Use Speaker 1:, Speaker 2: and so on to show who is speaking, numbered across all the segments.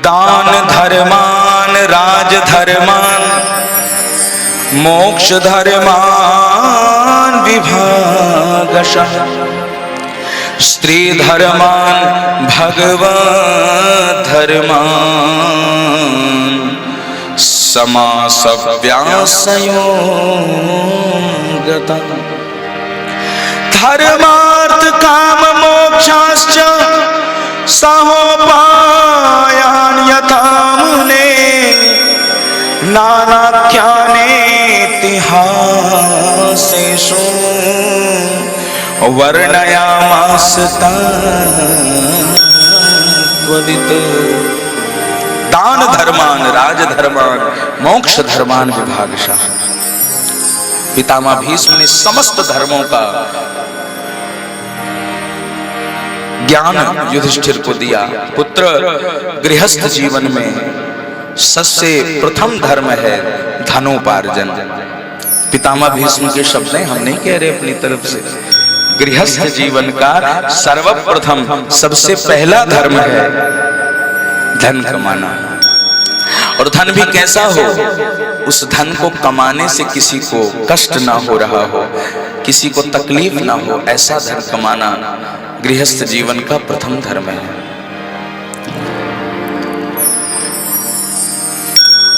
Speaker 1: दान धर्मान राज धर्मान मोक्ष धर्मान विभागशः स्त्री धर्मान भगवत धर्मान समासव्यासयोगता धर्मार्थ काम मोक्षाश्च सहोपायान यथा मुने नानाख्यानेतिहासेषु वर्णयामास तत्त्ववित्। दान धर्मान राज धर्मान मोक्ष धर्मान विभागशः। पितामह भीष्म ने समस्त धर्मों का ज्ञान युधिष्ठिर को दिया। पुत्र, गृहस्थ जीवन में सबसे प्रथम धर्म है धनोपार्जन। पितामह भीष्म के शब्द हैं, हम नहीं कह रहे अपनी तरफ से। गृहस्थ जीवन का सर्वप्रथम सबसे पहला धर्म है धन कमाना। और धन भी कैसा हो, उस धन को कमाने से किसी को कष्ट ना हो रहा हो, किसी को तकलीफ ना हो, ऐसा धन कमाना गृहस्थ जीवन का प्रथम धर्म है।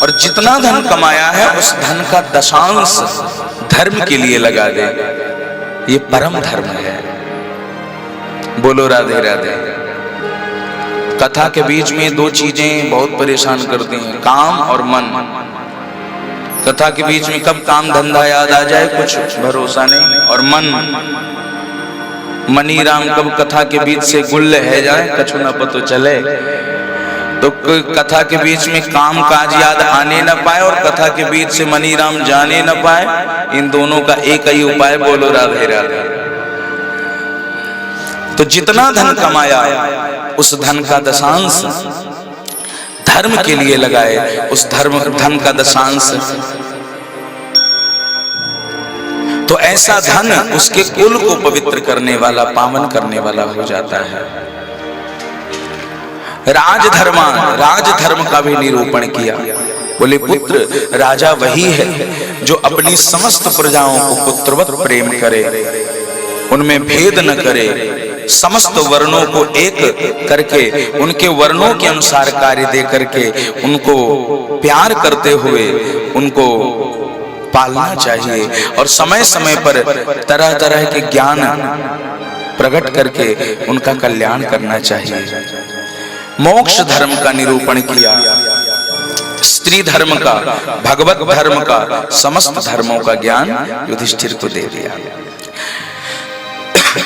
Speaker 1: और जितना धन कमाया है उस धन का दशांश धर्म के लिए लगा दे, ये परम धर्म है। बोलो राधे राधे। कथा के बीच में दो चीजें बहुत परेशान करती हैं, काम और मन। कथा के बीच में कब काम धंधा याद आ जाए कुछ भरोसा नहीं, और मन मनी राम कब कथा के बीच से गुल है जाए कछु न पतो चले। तो कथा के बीच में काम काज याद आने न पाए और कथा के बीच से मनी राम जाने न पाए, इन दोनों का एक ही उपाय, बोलो राधे राधे। तो जितना धन कमाया उस धन का दशांश धर्म के लिए लगाए, उस धन का दशांश, तो ऐसा धन उसके कुल को पवित्र करने वाला, पावन करने वाला हो जाता है। राजधर्म का भी निरूपण किया। बोले पुत्र, राजा वही है जो अपनी समस्त प्रजाओं को पुत्रवत प्रेम करे, उनमें भेद न करे, समस्त वर्णों को एक करके उनके वर्णों के अनुसार कार्य दे करके उनको प्यार करते हुए उनको पालना चाहिए, और समय समय पर तरह तरह के ज्ञान प्रकट करके उनका कल्याण करना चाहिए। मोक्ष धर्म का निरूपण किया, स्त्री धर्म का, भगवत धर्म का, समस्त धर्मों का ज्ञान युधिष्ठिर को दे दिया।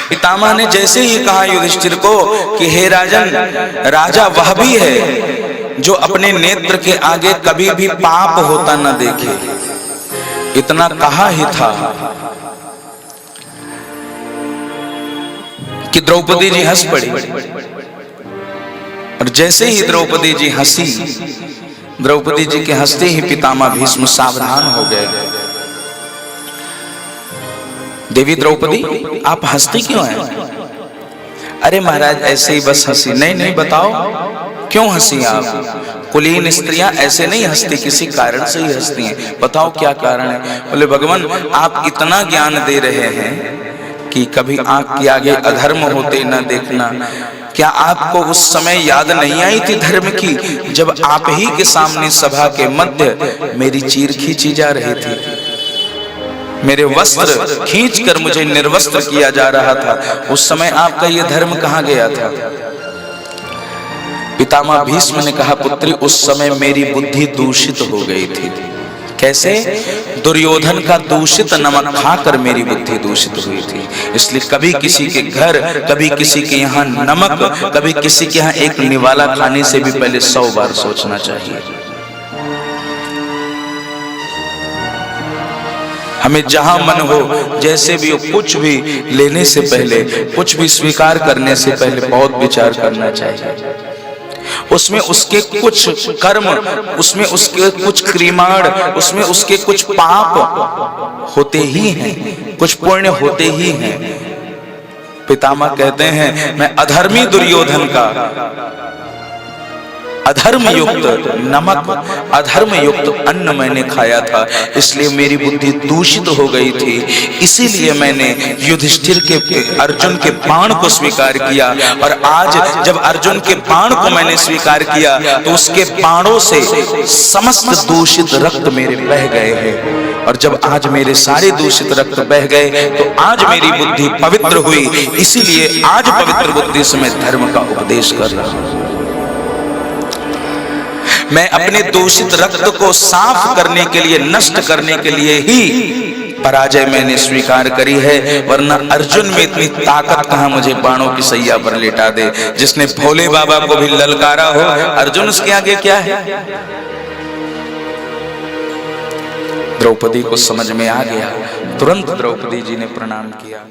Speaker 1: पितामह ने जैसे ही कहा युधिष्ठिर को कि हे राजन, राजा वह भी है जो अपने नेत्र के आगे कभी भी पाप होता न देखे। इतना कहा ही था कि द्रौपदी जी हंस पड़ी, और जैसे ही द्रौपदी जी हंसी, द्रौपदी जी के हंसते ही पितामह भीष्म सावधान हो गए। देवी द्रौपदी, आप हंसती क्यों हैं? अरे महाराज ऐसे ही बस हंसी। नहीं बताओ क्यों हंसी आप? कुलीन स्त्रियां ऐसे नहीं हंसती, किसी कारण से ही हंसती हैं। बताओ क्या कारण है? बोले भगवान, आप इतना ज्ञान दे रहे हैं कि कभी आंख के आगे अधर्म होते न देखना। क्या आपको उस समय याद नहीं आई थी धर्म की, जब आप ही के सामने सभा के मध्य मेरी चीर खींची जा रही थी, मेरे वस्त्र खींचकर मुझे निर्वस्त्र किया जा रहा था, उस समय आपका यह धर्म कहाँ गया था? पितामह भीष्म ने कहा पुत्री, उस समय मेरी बुद्धि दूषित हो गई थी। कैसे? दुर्योधन का दूषित नमक खाकर मेरी बुद्धि दूषित हुई थी। इसलिए कभी किसी के घर, कभी किसी के यहाँ नमक, कभी किसी के यहाँ एक निवाला खाने से भी पहले 100 बार सोचना चाहिए। हमें जहां मन हो, जैसे भी हो, कुछ भी लेने से पहले, कुछ भी स्वीकार करने से पहले बहुत विचार करना चाहिए। उसमें उसके कुछ कर्म, उसमें उसके कुछ क्रिमाण, उसमें उसके कुछ पाप होते ही हैं, कुछ पुण्य होते ही हैं। पितामह कहते हैं मैं अधर्मी दुर्योधन का अधर्म युक्त नमक, अधर्म युक्त अन्न मैंने खाया था, इसलिए मेरी बुद्धि दूषित हो गई थी। इसीलिए मैंने युधिष्ठिर के, अर्जुन के बाण को स्वीकार किया। और आज जब अर्जुन के बाण को मैंने स्वीकार किया तो उसके बाणों से समस्त दूषित रक्त मेरे बह गए हैं। और जब आज मेरे सारे दूषित रक्त बह गए तो आज मेरी बुद्धि पवित्र हुई। इसीलिए आज पवित्र बुद्धि से मैं धर्म का उपदेश कर रहा हूं। मैं अपने दूषित रक्त को साफ करने के लिए, नष्ट करने के लिए ही पराजय मैंने स्वीकार करी है, वरना अर्जुन में इतनी ताकत कहां मुझे बाणों की सैया पर लेटा दे। जिसने भोले बाबा को भी ललकारा हो, अर्जुन उसके आगे क्या है। द्रौपदी को समझ में आ गया, तुरंत द्रौपदी जी ने प्रणाम किया।